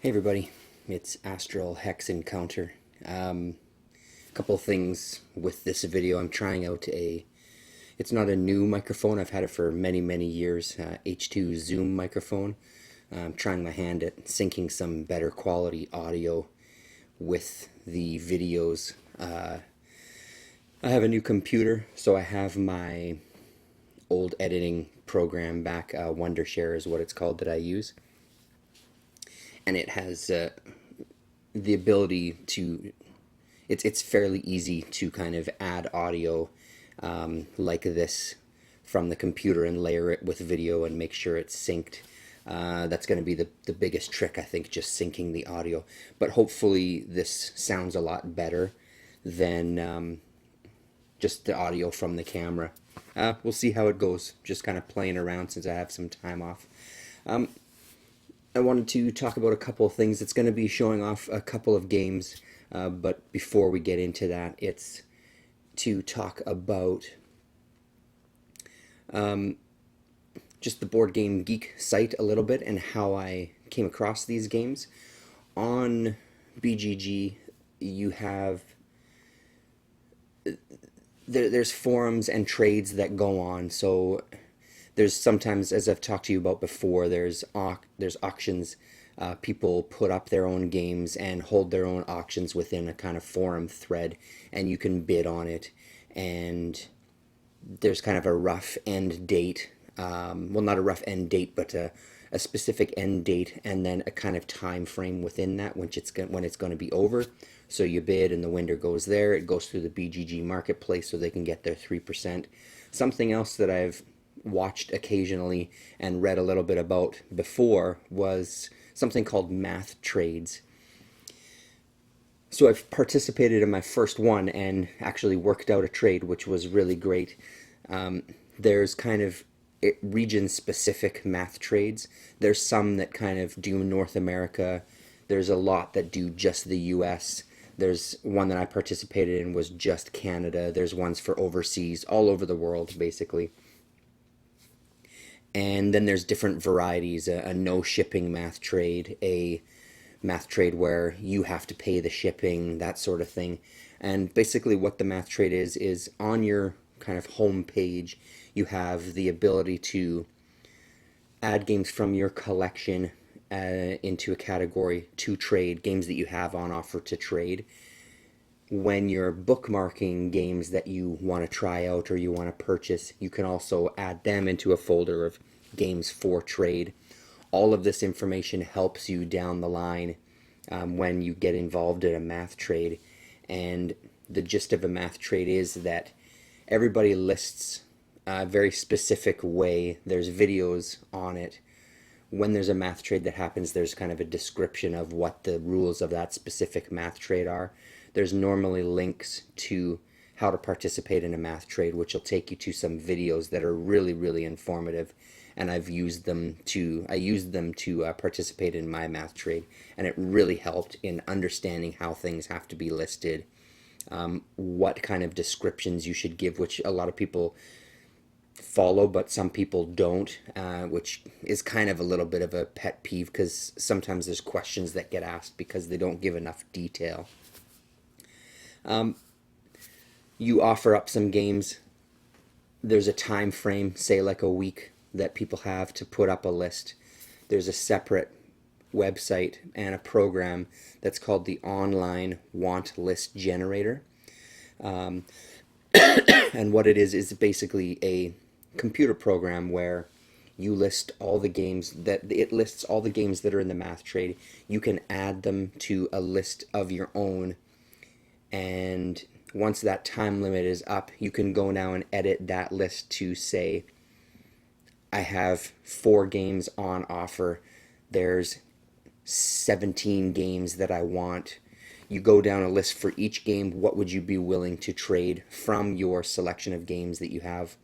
Hey everybody, it's Astral Hex Encounter. A couple things with this video. I'm trying out it's not a new microphone, I've had it for many years, H2 Zoom microphone. I'm trying my hand at syncing some better quality audio with the videos. I have a new computer, so I have my old editing program back, Wondershare is what it's called that I use. And it has the ability to it's fairly easy to kind of add audio like this from the computer and layer it with video and make sure it's synced. That's going to be the biggest trick, I think, just syncing the audio. But hopefully this sounds a lot better than just the audio from the camera. We'll see how it goes, just kind of playing around since I have some time off. I wanted to talk about a couple of things. It's going to be showing off a couple of games, but before we get into that, it's to talk about just the Board Game Geek site a little bit and how I came across these games. On BGG, you have there's forums and trades that go on. So there's sometimes, as I've talked to you about before, there's auctions. People put up their own games and hold their own auctions within a kind of forum thread, and you can bid on it. And there's kind of a rough end date. Well, not a rough end date, but a specific end date, and then a kind of time frame within that when it's going to be over. So you bid, and the winner goes there. It goes through the BGG marketplace, so they can get their 3%. Something else that I've watched occasionally and read a little bit about before was something called math trades. So I've participated in my first one and actually worked out a trade, which was really great. There's kind of region-specific math trades. There's some that kind of do North America. There's a lot that do just the US. There's one that I participated in was just Canada. There's ones for overseas, all over the world, basically. And then there's different varieties, a no shipping math trade, a math trade where you have to pay the shipping, that sort of thing. And basically what the math trade is on your kind of home page, you have the ability to add games from your collection into a category to trade, games that you have on offer to trade. When you're bookmarking games that you want to try out or you want to purchase, you can also add them into a folder of games for trade. All of this information helps you down the line when you get involved in a math trade. And the gist of a math trade is that everybody lists a very specific way. There's videos on it. When there's a math trade that happens, there's kind of a description of what the rules of that specific math trade are. There's normally links to how to participate in a math trade, which will take you to some videos that are really informative. And I used them to participate in my math trade, and it really helped in understanding how things have to be listed, what kind of descriptions you should give, which a lot of people follow, but some people don't, which is kind of a little bit of a pet peeve because sometimes there's questions that get asked because they don't give enough detail. You offer up some games. There's a time frame, say like a week, that people have to put up a list. There's a separate website and a program that's called the Online Want List Generator. And what it is basically a computer program where you list all the games it lists all the games that are in the math trade. You can add them to a list of your own, and once that time limit is up, you can go now and edit that list to say, I have 4 games on offer. There's 17 games that I want. You go down a list for each game. What would you be willing to trade from your selection of games that you have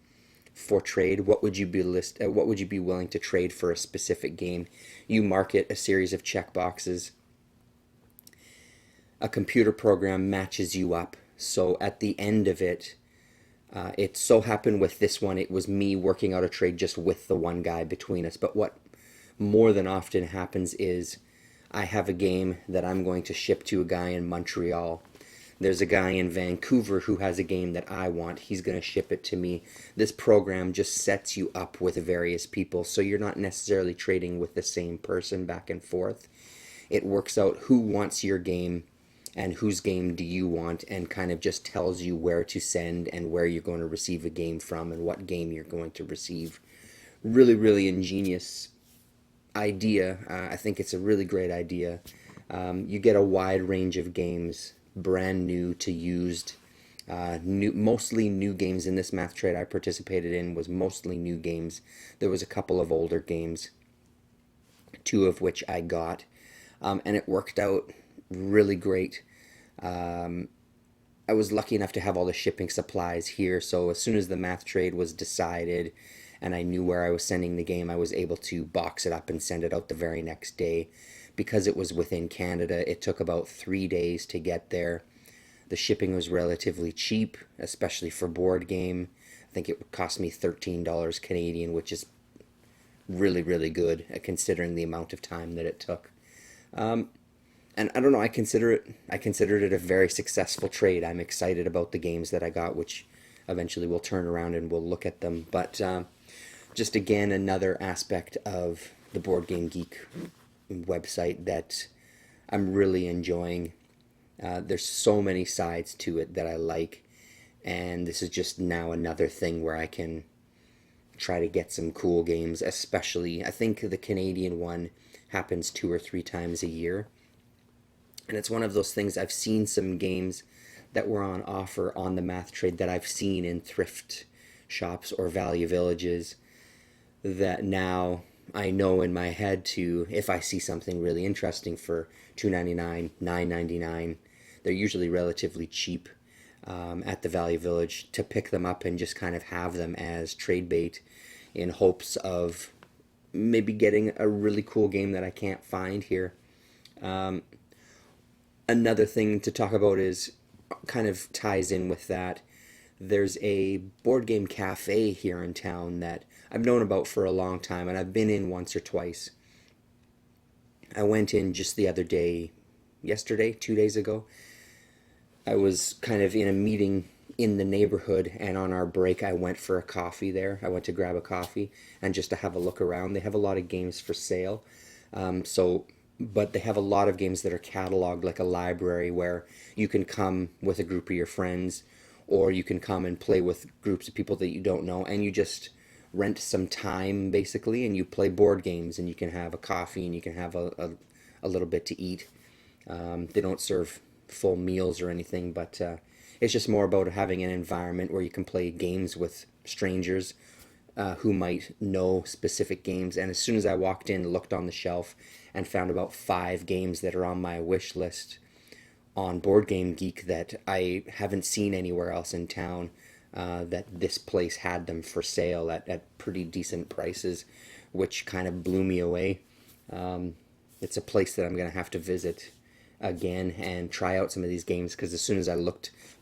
for trade? What would you be willing to trade for a specific game? You mark it a series of checkboxes. A computer program matches you up. So at the end of it, it so happened with this one, it was me working out a trade just with the one guy between us. But what more than often happens is I have a game that I'm going to ship to a guy in Montreal. There's a guy in Vancouver who has a game that I want. He's going to ship it to me. This program just sets you up with various people, so you're not necessarily trading with the same person back and forth. It works out who wants your game and whose game do you want, and kind of just tells you where to send and where you're going to receive a game from and what game you're going to receive. Really, really ingenious idea. I think it's a really great idea. You get a wide range of games, brand new to used. Mostly new games in this math trade I participated in was mostly new games. There was a couple of older games, two of which I got, and it worked out really great. I was lucky enough to have all the shipping supplies here, so as soon as the math trade was decided and I knew where I was sending the game, I was able to box it up and send it out the very next day. Because it was within Canada, it took about 3 days to get there. The shipping was relatively cheap, especially for board game. I think it would cost me $13 Canadian, which is really, really good considering the amount of time that it took. And I don't know, I considered it a very successful trade. I'm excited about the games that I got, which eventually we'll turn around and we'll look at them. But just again, another aspect of the Board Game Geek website that I'm really enjoying. There's so many sides to it that I like, and this is just now another thing where I can try to get some cool games. Especially, I think the Canadian one happens 2 or 3 times a year, and it's one of those things. I've seen some games that were on offer on the math trade that I've seen in thrift shops or value villages, that now I know in my head to, if I see something really interesting for $2.99, $9.99, they're usually relatively cheap at the Value Village, to pick them up and just kind of have them as trade bait in hopes of maybe getting a really cool game that I can't find here. Another thing to talk about is kind of ties in with that. There's a board game cafe here in town that I've known about for a long time, and I've been in once or twice. I went in just the other day, yesterday, 2 days ago. I was kind of in a meeting in the neighborhood, and on our break I went for a coffee there. I went to grab a coffee and just to have a look around. They have a lot of games for sale. But they have a lot of games that are cataloged like a library, where you can come with a group of your friends, or you can come and play with groups of people that you don't know, and you just rent some time basically, and you play board games, and you can have a coffee, and you can have a little bit to eat. They don't serve full meals or anything, but it's just more about having an environment where you can play games with strangers who might know specific games. And as soon as I walked in, looked on the shelf, and found about 5 games that are on my wish list on Board Game Geek that I haven't seen anywhere else in town, that this place had them for sale at pretty decent prices, which kind of blew me away. It's a place that I'm going to have to visit again and try out some of these games, because as soon as I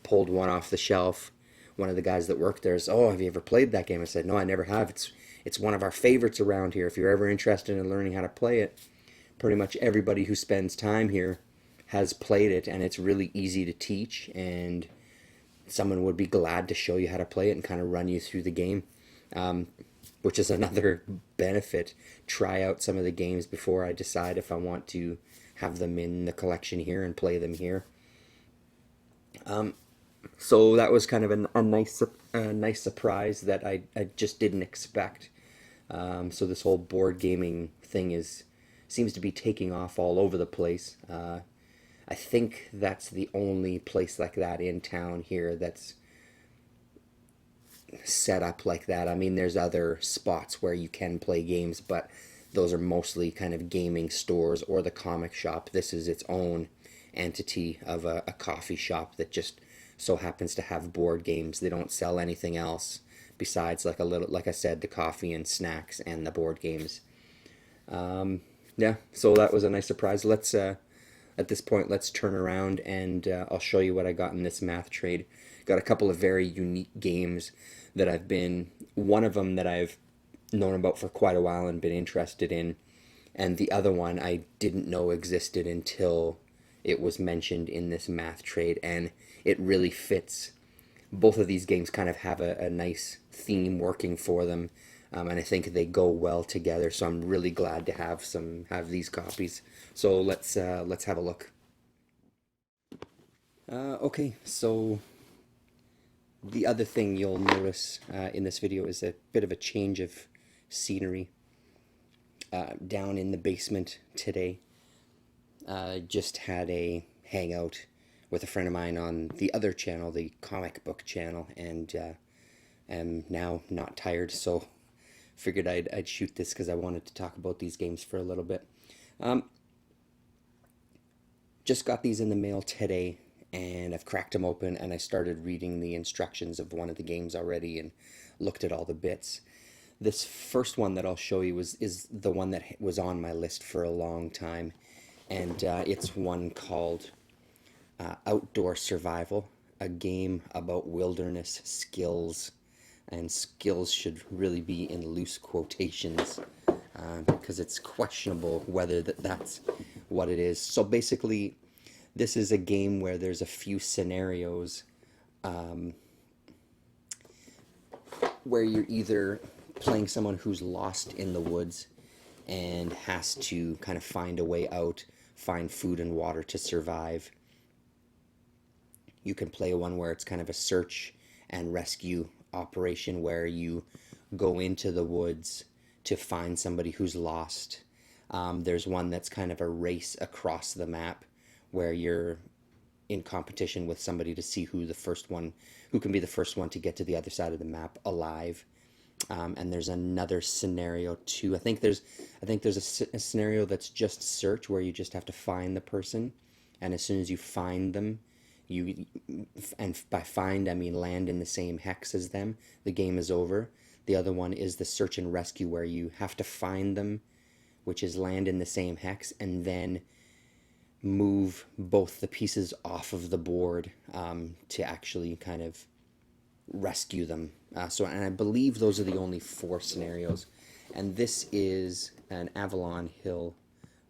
pulled one off the shelf, one of the guys that worked there is, "Oh, have you ever played that game?" I said, "No, I never have. It's one of our favorites around here. If you're ever interested in learning how to play it." Pretty much everybody who spends time here has played it, and it's really easy to teach, and someone would be glad to show you how to play it and kind of run you through the game, which is another benefit. Try out some of the games before I decide if I want to have them in the collection here and play them here. So that was kind of a nice surprise that I just didn't expect. So this whole board gaming thing seems to be taking off all over the place. I think that's the only place like that in town here that's set up like that. I mean, there's other spots where you can play games, but those are mostly kind of gaming stores or the comic shop. This is its own entity of a coffee shop that just so happens to have board games. They don't sell anything else besides like I said, the coffee and snacks and the board games. Yeah, so that was a nice surprise. Let's at this point, let's turn around and I'll show you what I got in this math trade. Got a couple of very unique games one of them that I've known about for quite a while and been interested in, and the other one I didn't know existed until it was mentioned in this math trade, and it really fits. Both of these games kind of have a nice theme working for them, and I think they go well together. So I'm really glad to have these copies. So let's have a look. Okay, so the other thing you'll notice in this video is a bit of a change of scenery down in the basement today. Just had a hangout with a friend of mine on the other channel, the comic book channel, and am now not tired, so figured I'd shoot this because I wanted to talk about these games for a little bit. Just got these in the mail today, and I've cracked them open, and I started reading the instructions of one of the games already and looked at all the bits. This first one that I'll show you is the one that was on my list for a long time, and it's one called Outdoor Survival, a game about wilderness skills, and skills should really be in loose quotations because it's questionable whether that's what it is. So basically, this is a game where there's a few scenarios where you're either playing someone who's lost in the woods and has to kind of find a way out, find food and water to survive. You can play one where it's kind of a search and rescue operation where you go into the woods to find somebody who's lost. There's one that's kind of a race across the map where you're in competition with somebody to see who can be the first one to get to the other side of the map alive. And there's another scenario too. I think there's a scenario that's just search, where you just have to find the person, and as soon as you find them, and by find I mean land in the same hex as them, the game is over. The other one is the search and rescue, where you have to find them, which is land in the same hex, and then move both the pieces off of the board to actually kind of rescue them. And I believe those are the only 4 scenarios. And this is an Avalon Hill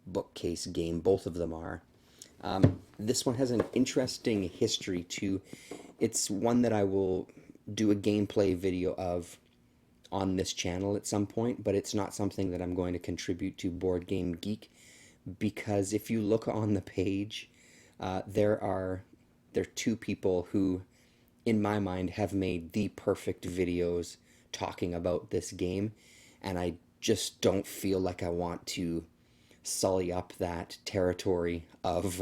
bookcase game. Both of them are. This one has an interesting history too. It's one that I will do a gameplay video of on this channel at some point, but it's not something that I'm going to contribute to Board Game Geek, because if you look on the page, there are 2 people who, in my mind, have made the perfect videos talking about this game, and I just don't feel like I want to sully up that territory of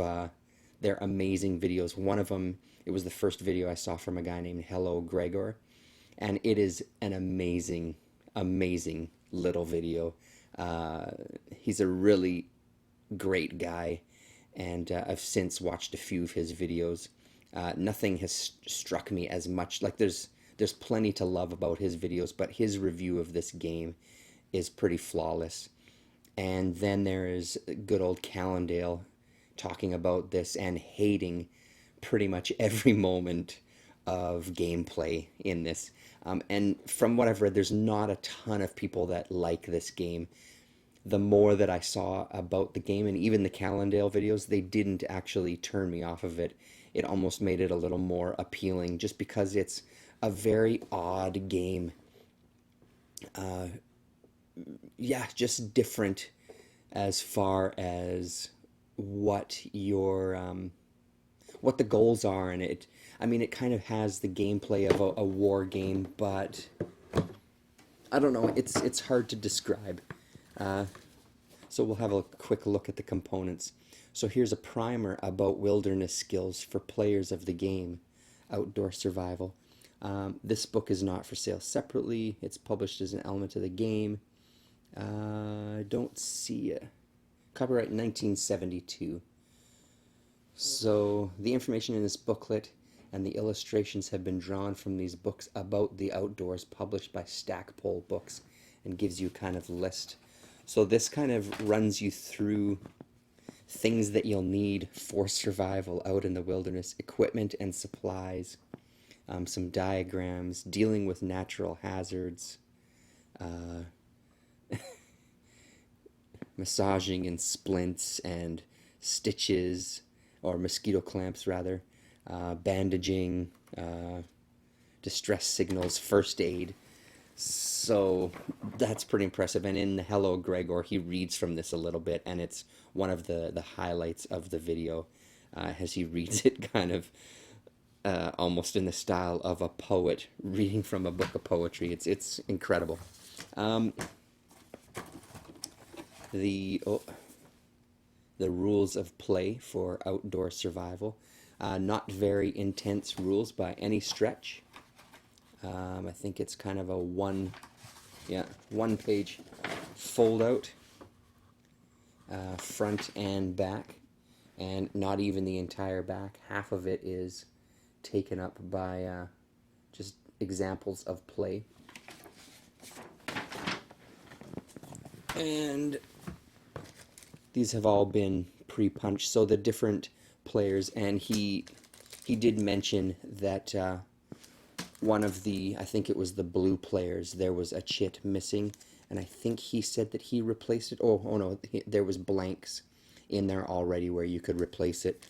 their amazing videos. One of them, it was the first video I saw from a guy named Hello Gregor, and it is an amazing, amazing little video. He's a really great guy, and I've since watched a few of his videos. Nothing has struck me as much. Like there's plenty to love about his videos, but his review of this game is pretty flawless. And then there is good old Callendale talking about this and hating pretty much every moment of gameplay in this. And from what I've read, there's not a ton of people that like this game. The more that I saw about the game, and even the Callendale videos, they didn't actually turn me off of it. It almost made it a little more appealing, just because it's a very odd game. Yeah, just different as far as what what the goals are, and it kind of has the gameplay of a war game, but I don't know, it's hard to describe. So we'll have a quick look at the components. So here's a primer about wilderness skills for players of the game, Outdoor Survival. This book is not for sale separately. It's published as an element of the game. I don't see it. Copyright 1972. So the information in this booklet and the illustrations have been drawn from these books about the outdoors, published by Stackpole Books, and gives you kind of list. So this kind of runs you through things that you'll need for survival out in the wilderness: equipment and supplies, some diagrams, dealing with natural hazards, massaging in splints and stitches, or mosquito clamps rather, bandaging, distress signals, first aid. So that's pretty impressive. And in the Hello Gregor, he reads from this a little bit, and it's one of the highlights of the video, as he reads it kind of almost in the style of a poet reading from a book of poetry. It's incredible. Um, the oh, the rules of play for outdoor survival. Not very intense rules by any stretch. I think it's kind of a one page fold out, front and back, and not even the entire back. Half of it is taken up by just examples of play. And these have all been pre-punched, so the different players, and he did mention that one of the, I think it was the blue players, there was a chit missing, and I think he said that he replaced it. Oh no, there was blanks in there already where you could replace it,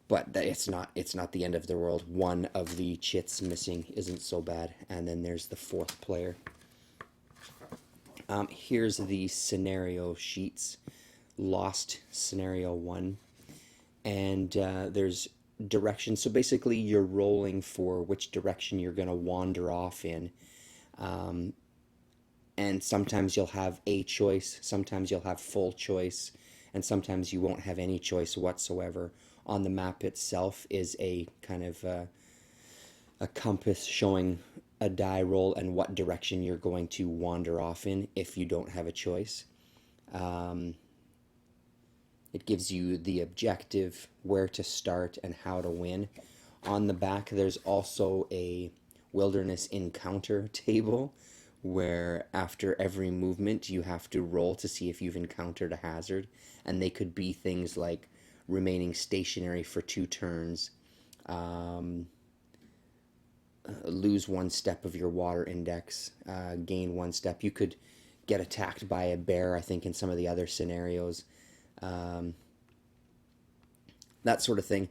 but it's not the end of the world. One of the chits missing isn't so bad, and then there's the fourth player. Here's the scenario sheets. Lost scenario 1, and there's directions. So basically you're rolling for which direction you're going to wander off in, and sometimes you'll have a choice, sometimes you'll have full choice, and sometimes you won't have any choice whatsoever. On the map itself is a kind of a compass showing a die roll and what direction you're going to wander off in if you don't have a choice. It gives you the objective, where to start, and how to win. On the back, there's also a wilderness encounter table where after every movement you have to roll to see if you've encountered a hazard. And they could be things like remaining stationary for 2 turns, lose 1 step of your water index, gain 1 step. You could get attacked by a bear, I think, in some of the other scenarios. That sort of thing.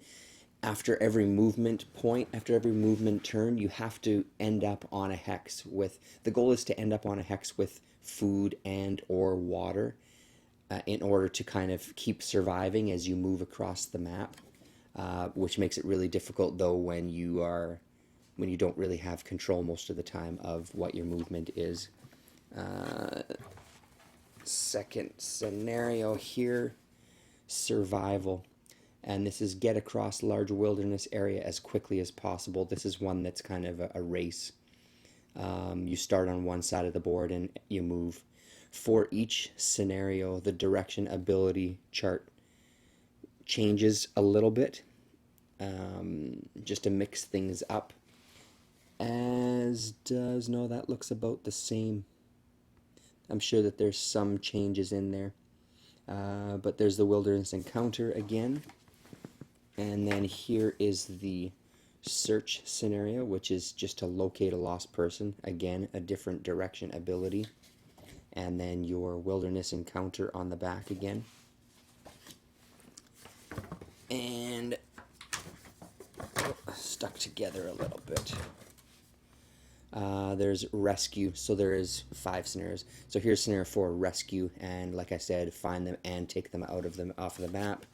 After every movement point, after every movement turn, you have to end up on a hex with, the goal is to end up on a hex with food and or water, in order to kind of keep surviving as you move across the map, which makes it really difficult though when you don't really have control most of the time of what your movement is. Second scenario here, survival, and this is get across large wilderness area as quickly as possible. This is one that's kind of a race. You start on one side of the board and you move. For each scenario, the direction ability chart changes a little bit, just to mix things up, as does, no, that looks about the same. I'm sure that there's some changes in there. But there's the wilderness encounter again. And then here is the search scenario, which is just to locate a lost person. Again, a different direction ability. And then your wilderness encounter on the back again. And stuck together a little bit. There's rescue, so there is 5 scenarios. So here's scenario 4, rescue, and like I said, find them and take them off of the map.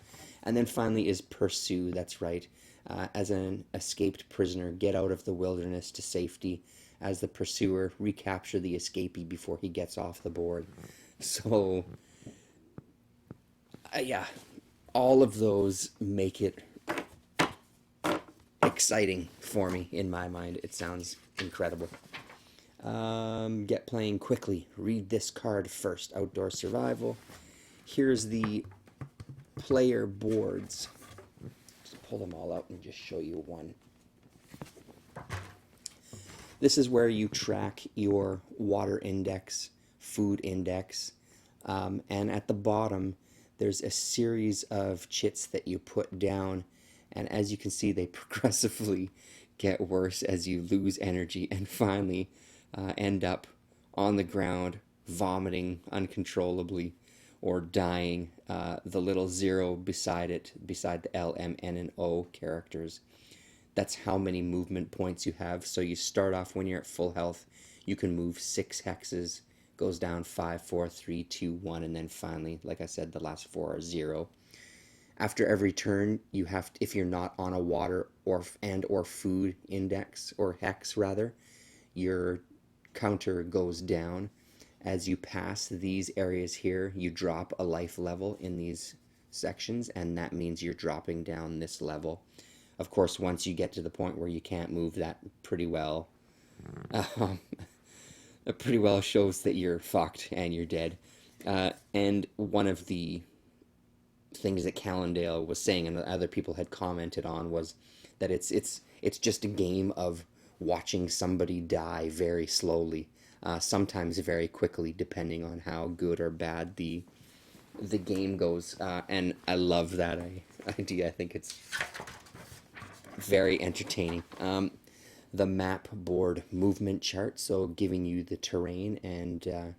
And then finally is pursue. That's right. As an escaped prisoner, get out of the wilderness to safety. As the pursuer, recapture the escapee before he gets off the board. So, yeah, all of those make it exciting for me in my mind. It sounds incredible. Get playing quickly. Read this card first. Outdoor survival. Here's the player boards. Just pull them all out and just show you one. This is where you track your water index, food index, and at the bottom there's a series of chits that you put down, and as you can see they progressively get worse as you lose energy and finally end up on the ground vomiting uncontrollably or dying, the little zero beside it, beside the L, M, N, and O characters, that's how many movement points you have. So you start off when you're at full health, you can move 6 hexes, goes down 5, 4, 3, 2, 1, and then finally, like I said, the last four are 0. After every turn, you have to, if you're not on a water or food index or hex rather, your counter goes down. As you pass these areas here, you drop a life level in these sections, and that means you're dropping down this level. Of course, once you get to the point where you can't move, that um, pretty well shows that you're fucked and you're dead. And one of the things that Callendale was saying and that other people had commented on was that it's just a game of watching somebody die very slowly, sometimes very quickly, depending on how good or bad the game goes. And I love that idea. I think it's very entertaining. The map board movement chart, so giving you the terrain and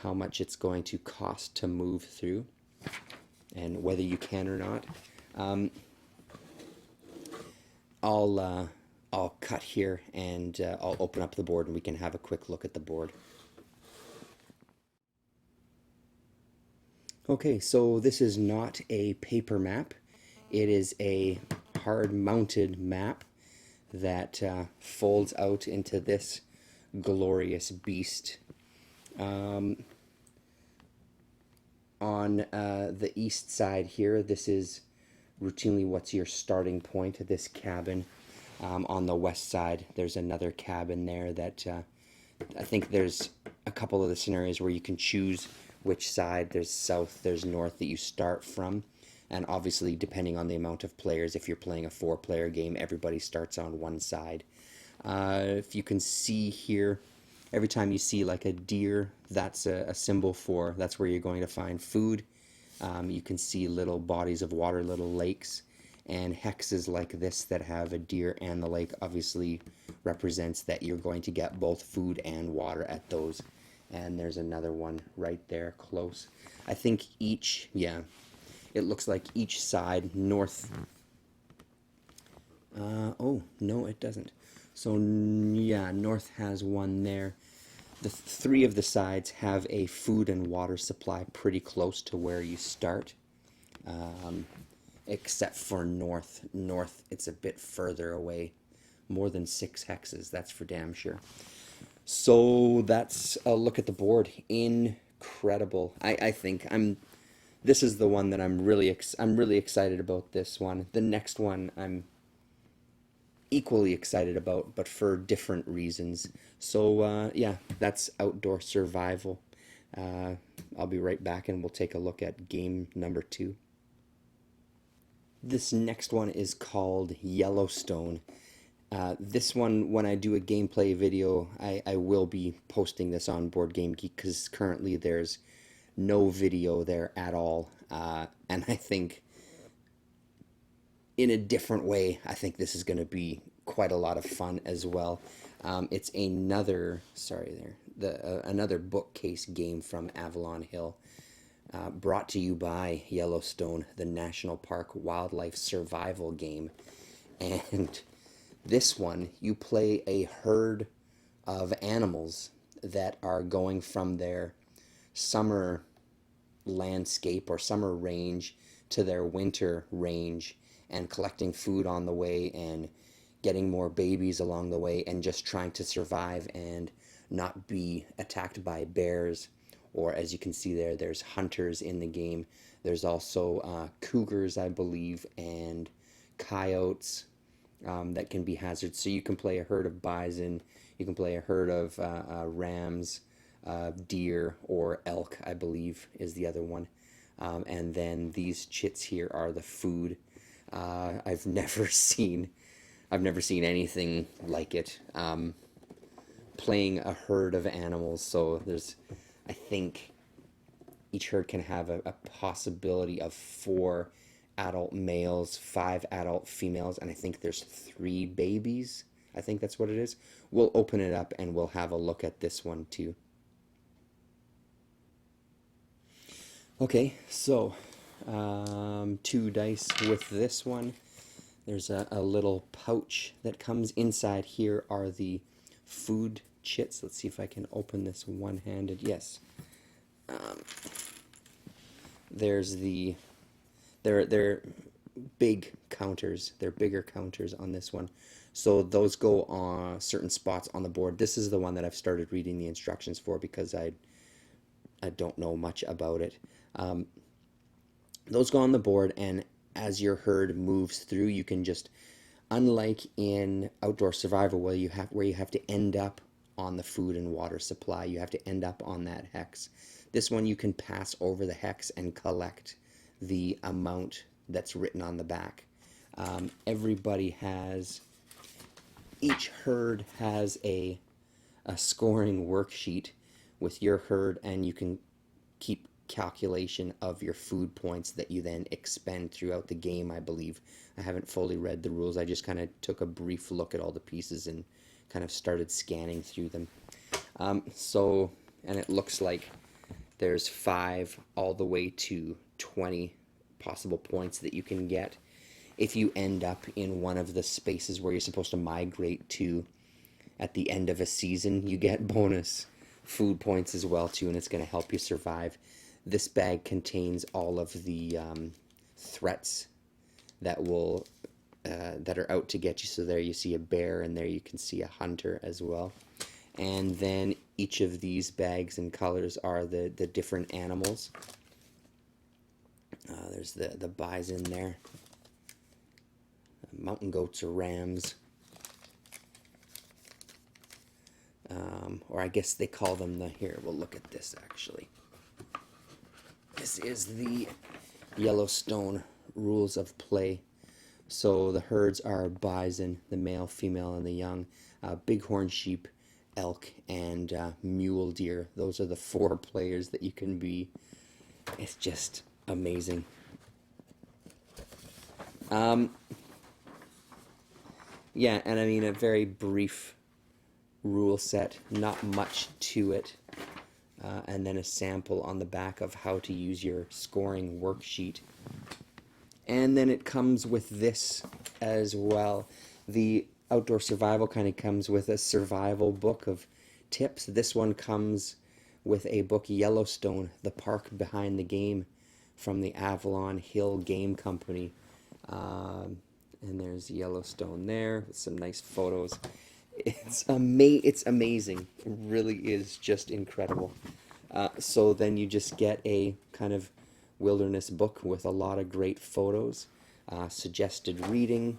how much it's going to cost to move through and whether you can or not. I'll cut here and I'll open up the board and we can have a quick look at the board. Okay, so this is not a paper map. It is a hard-mounted map that folds out into this glorious beast. On the east side here, this is routinely what's your starting point, this cabin. On the west side, there's another cabin there that I think there's a couple of the scenarios where you can choose which side. There's south, there's north that you start from. And obviously, depending on the amount of players, if you're playing a 4-player game, everybody starts on one side. If you can see here, every time you see like a deer, that's a symbol for, that's where you're going to find food. You can see little bodies of water, little lakes, and hexes like this that have a deer and the lake obviously represents that you're going to get both food and water at those. And there's another one right there close. I think each, yeah, it looks like each side, north, oh, no, it doesn't. So, yeah, north has one there. The three of the sides have a food and water supply pretty close to where you start, except for north. North, it's a bit further away. More than 6 hexes, that's for damn sure. So that's a look at the board. Incredible. I think this is the one that I'm really excited about. This one. The next one I'm equally excited about, but for different reasons. So yeah, that's outdoor survival. I'll be right back and we'll take a look at game number 2. This next one is called Yellowstone. This one, when I do a gameplay video, I will be posting this on Board Game Geek because currently there's no video there at all. And I think in a different way, I think this is going to be quite a lot of fun as well. It's another, another bookcase game from Avalon Hill, brought to you by Yellowstone, the National Park Wildlife Survival game. And this one, you play a herd of animals that are going from their summer landscape or summer range to their winter range and collecting food on the way and getting more babies along the way and just trying to survive and not be attacked by bears. Or as you can see there, there's hunters in the game. There's also cougars, I believe, and coyotes that can be hazards. So you can play a herd of bison, you can play a herd of rams, deer, or elk, I believe is the other one. And then these chits here are the food. I've never seen anything like it. Playing a herd of animals, so there's, I think each herd can have a possibility of 4 adult males, 5 adult females, and I think there's 3 babies. I think that's what it is. We'll open it up and we'll have a look at this one too. Okay, so 2 dice with this one. There's a little pouch that comes inside. Here are the food chits. Let's see if I can open this one-handed. Yes. There's the they're big counters. They're bigger counters on this one. So those go on certain spots on the board. This is the one that I've started reading the instructions for because I don't know much about it. Those go on the board, and as your herd moves through, you can just, unlike in outdoor survival where you have to end up on the food and water supply, you have to end up on that hex. This one you can pass over the hex and collect the amount that's written on the back. Everybody has, each herd has a scoring worksheet with your herd, and you can keep calculation of your food points that you then expend throughout the game, I believe. I haven't fully read the rules. I just kind of took a brief look at all the pieces and kind of started scanning through them. And it looks like there's 5 all the way to 20 possible points that you can get. If you end up in one of the spaces where you're supposed to migrate to at the end of a season, you get bonus food points as well too, and it's going to help you survive. This bag contains all of the threats that will that are out to get you. So there you see a bear, and there you can see a hunter as well. And then each of these bags and colors are the different animals. There's the bison there, mountain goats or rams, or I guess they call them here, we'll look at this actually. This is the Yellowstone rules of play. So the herds are bison, the male, female, and the young, bighorn sheep, elk, and mule deer. Those are the 4 players that you can be. It's just amazing. Yeah, and I mean, a very brief rule set, not much to it. And then a sample on the back of how to use your scoring worksheet. And then it comes with this as well. The outdoor survival kind of comes with a survival book of tips. This one comes with a book, Yellowstone, the park behind the game, from the Avalon Hill Game Company. And there's Yellowstone there with some nice photos. It's amazing. It really is just incredible. So then you just get a kind of wilderness book with a lot of great photos, suggested reading,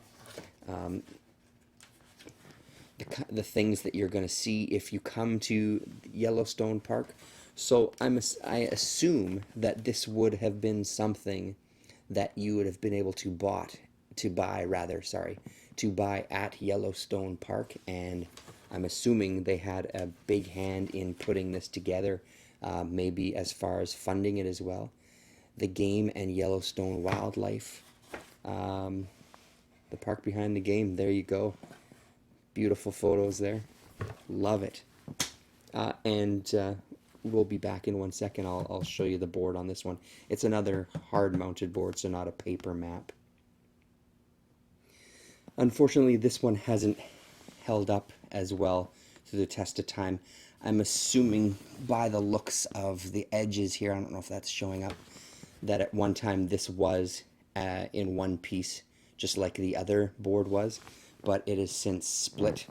the things that you're going to see if you come to Yellowstone Park. So I assume that this would have been something that you would have been able to buy at Yellowstone Park, and I'm assuming they had a big hand in putting this together, maybe as far as funding it as well. The game and Yellowstone wildlife, the park behind the game, there you go. Beautiful photos there. Love it. And we'll be back in 1 second. I'll show you the board on this one. It's another hard-mounted board, so not a paper map. Unfortunately, this one hasn't held up as well through the test of time. I'm assuming by the looks of the edges here, I don't know if that's showing up, that at one time this was in one piece, just like the other board was, but it has since split.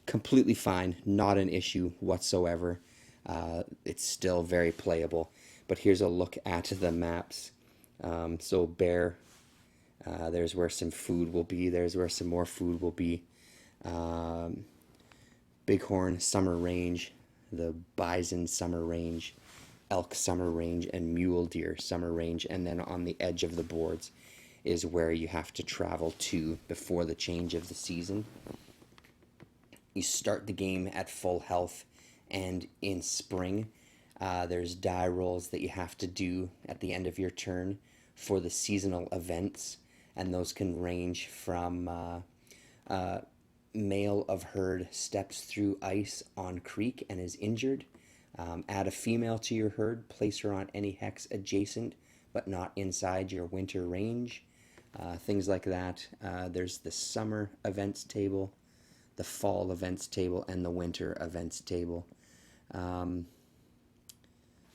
Completely fine, not an issue whatsoever. It's still very playable. But here's a look at the maps. So bear, there's where some food will be. There's where some more food will be. Bighorn summer range, the bison summer range, elk summer range, and mule deer summer range. And then on the edge of the boards is where you have to travel to before the change of the season. You start the game at full health, and in spring there's die rolls that you have to do at the end of your turn for the seasonal events, and those can range from male of herd steps through ice on creek and is injured, Add a female to your herd, place her on any hex adjacent but not inside your winter range. Things like that. There's the summer events table, the fall events table, and the winter events table. I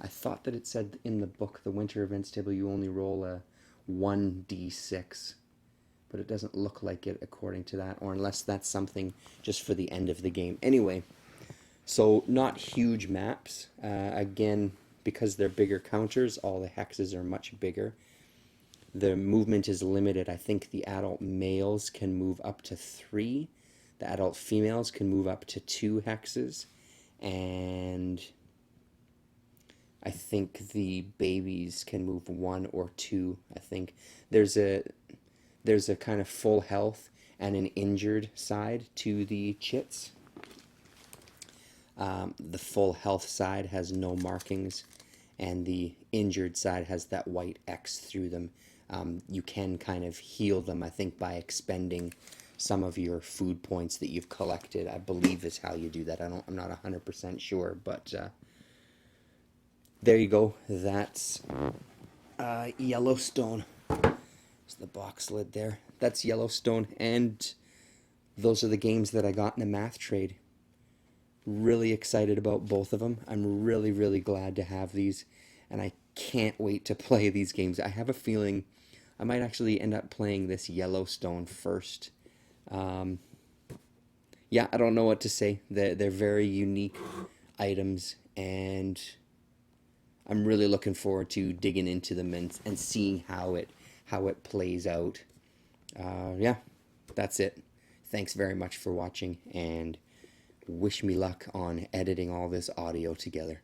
thought that it said in the book, the winter events table, you only roll a 1d6, but it doesn't look like it according to that, or unless that's something just for the end of the game. Anyway, so not huge maps. Again, because they're bigger counters, all the hexes are much bigger. The movement is limited. I think the adult males can move up to 3. The adult females can move up to 2 hexes. And I think the babies can move 1 or 2. I think there's a kind of full health and an injured side to the chits. The full health side has no markings, and the injured side has that white X through them. You can kind of heal them, I think, by expending some of your food points that you've collected. I believe is how you do that. I'm not 100% sure, but there you go. That's Yellowstone. There's the box lid there. That's Yellowstone, and those are the games that I got in the math trade. Really excited about both of them. I'm really, really glad to have these, and I can't wait to play these games. I have a feeling I might actually end up playing this Yellowstone first. Yeah, I don't know what to say. They're very unique items, and I'm really looking forward to digging into them and seeing how it plays out. Yeah, that's it. Thanks very much for watching, and wish me luck on editing all this audio together.